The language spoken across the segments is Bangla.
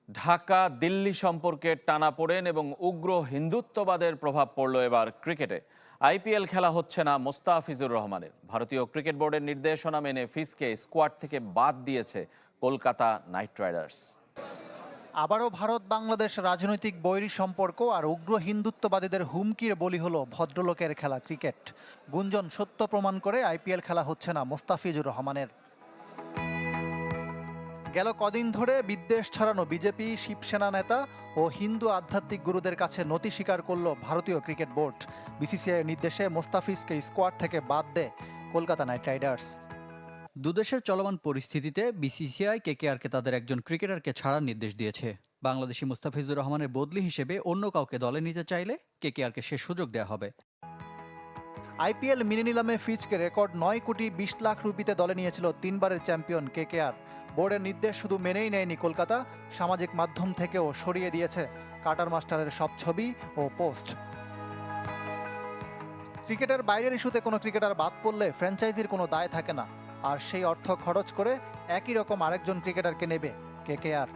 ঢাকা দিল্লি সম্পর্কের টানাপোড়েন এবং উগ্র হিন্দুত্ববাদের প্রভাব পড়ল এবার ক্রিকেটে। আইপিএল খেলা হচ্ছে না মোস্তাফিজুর রহমানের। ভারতীয় ক্রিকেট বোর্ডের নির্দেশনা মেনে ফিজকে স্কোয়াড থেকে বাদ দিয়েছে কলকাতা নাইট রাইডার্স। আবারও ভারত বাংলাদেশ রাজনৈতিক বৈরী সম্পর্ক আর উগ্র হিন্দুত্ববাদীদের হুমকির বলি হলো ভদ্রলোকের খেলা ক্রিকেট। গুঞ্জন সত্য প্রমাণ করে আইপিএল খেলা হচ্ছে না মোস্তাফিজুর রহমানের। গেল কদিন ধরে বিদ্বেষ ছড়ানো বিজেপি, শিবসেনা নেতা ও হিন্দু আধ্যাত্মিক গুরুদের কাছে নতি স্বীকার করল ভারতীয় ক্রিকেট বোর্ড। বিসিসিআইয়ের নির্দেশে মোস্তাফিজকে স্কোয়াড থেকে বাদ দেয় কলকাতা নাইট রাইডার্স। দুদেশের চলমান পরিস্থিতিতে বিসিসিআই কেকেআরকে তাদের একজন ক্রিকেটারকে ছাড়ার নির্দেশ দিয়েছে। বাংলাদেশি মুস্তাফিজুর রহমানের বদলি হিসেবে অন্য কাউকে দলে নিতে চাইলে কেকেআরকে সে সুযোগ দেওয়া হবে। আইপিএল মিনি নিলামে ফিজকে রেকর্ড 9 কোটি 20 লাখ রুপিতে দলে নিয়েছিল তিনবারের চ্যাম্পিয়ন কেকেআর। বোর্ডের নির্দেশ শুধু মেনেই নেয়নি কলকাতা, সামাজিক মাধ্যম থেকেও সরিয়ে দিয়েছে কাটার মাস্টারের সব ছবি ও পোস্ট। ক্রিকেটের বাইরের ইস্যুতে কোনো ক্রিকেটার বাদ পড়লে ফ্র্যাঞ্চাইজির কোনো দায় থাকে না, আর সেই অর্থ খরচ করে একই রকম আরেকজন ক্রিকেটারকে নেবে কেকেআর।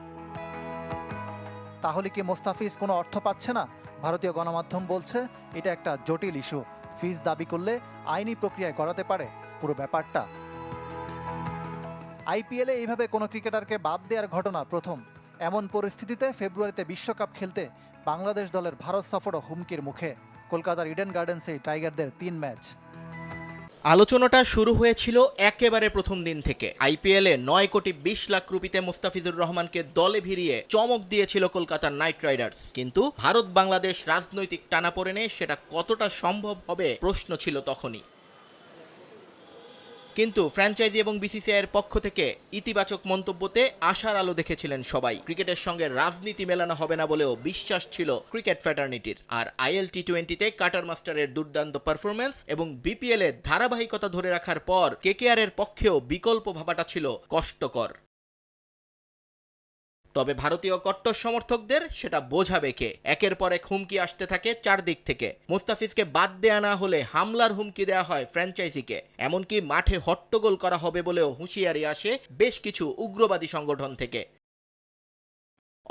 তাহলে কি মোস্তাফিজ কোনো অর্থ পাচ্ছে না? ভারতীয় গণমাধ্যম বলছে এটা একটা জটিল ইস্যু। ফিজ দাবি করলে আইনি প্রক্রিয়ায় গড়াতে পারে পুরো ব্যাপারটা। আইপিএলে এইভাবে কোনো ক্রিকেটারকে বাদ দেওয়ার ঘটনা প্রথম। এমন পরিস্থিতিতে ফেব্রুয়ারিতে বিশ্বকাপ খেলতে বাংলাদেশ দলের ভারত সফরও হুমকির মুখে। কলকাতার ইডেন গার্ডেন্সে টাইগারদের 3 ম্যাচ। আলোচনাটা শুরু হয়েছিল একেবারে প্রথম দিন থেকে। আইপিএলে 9 কোটি 20 লাখ রুপিতে মুস্তাফিজুর রহমানকে দলে ভিড়িয়ে চমক দিয়েছিল কলকাতার নাইট রাইডার্স। কিন্তু ভারত বাংলাদেশ রাজনৈতিক টানাপোড়েনে সেটা কতটা সম্ভব হবে প্রশ্ন ছিল তখনই। কিন্তু ফ্র্যাঞ্চাইজি এবং বিসিসিআইয়ের পক্ষ থেকে ইতিবাচক মন্তব্যতে আশার আলো দেখেছিলেন সবাই। ক্রিকেটের সঙ্গে রাজনীতি মেলানো হবে না বলেও বিশ্বাস ছিল ক্রিকেট ফ্র্যাটার্নিটির। আর আইএল টি20তে কাটার মাস্টারের দুর্দান্ত পারফরমেন্স এবং বিপিএল এ ধারাবাহিকতা ধরে রাখার পর কেকেআর এর পক্ষেও বিকল্প ভাবাটা ছিল কষ্টকর। তবে ভারতীয় কট্টর সমর্থকদের সেটা বোঝাবে কে? একের পর এক হুমকি আসতে থাকে চারদিক থেকে। মুস্তাফিজকে বাদ দেয়া না হলে হামলার হুমকি দেয়া হয় ফ্র্যাঞ্চাইজিকে। এমনকি মাঠে হট্টগোল করা হবে বলেও হুঁশিয়ারি আসে বেশ কিছু উগ্রবাদী সংগঠন থেকে।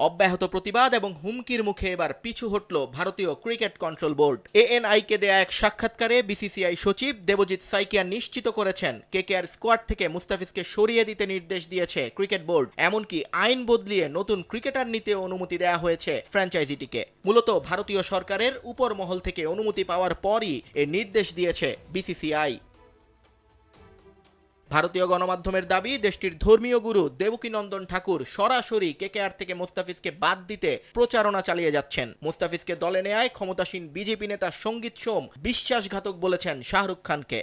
অব্যাহত প্রতিবাদ এবং হুমকির মুখে এবার পিছু হটল ভারতীয় ক্রিকেট কন্ট্রোল বোর্ড। এএনআইকে দেয়া এক সাক্ষাৎকারে বিসিসিআই সচিব দেবজিৎ সাইকিয়া নিশ্চিত করেছেন কেকেআর স্কোয়াড থেকে মুস্তাফিজকে সরিয়ে দিতে নির্দেশ দিয়েছে ক্রিকেট বোর্ড। এমনকি আইন বদলিয়ে নতুন ক্রিকেটার নিতে অনুমতি দেয়া হয়েছে ফ্র্যাঞ্চাইজিটিকে। মূলত ভারতীয় সরকারের উপর মহল থেকে অনুমতি পাওয়ার পরই এ নির্দেশ দিয়েছে বিসিসিআই। ভারতীয় গণমাধ্যমের দাবি, দেশটির ধর্মীয় গুরু দেবকীনন্দন ঠাকুর সরাসরি কেকেআর থেকে মুস্তাফিজকে বাদ দিতে প্রচারণা চালিয়ে যাচ্ছেন। মুস্তাফিজকে দলে নেয়ায় ক্ষমতাসীন বিজেপি নেতা সঙ্গীত সোম বিশ্বাসঘাতক বলেছেন শাহরুখ খানকে।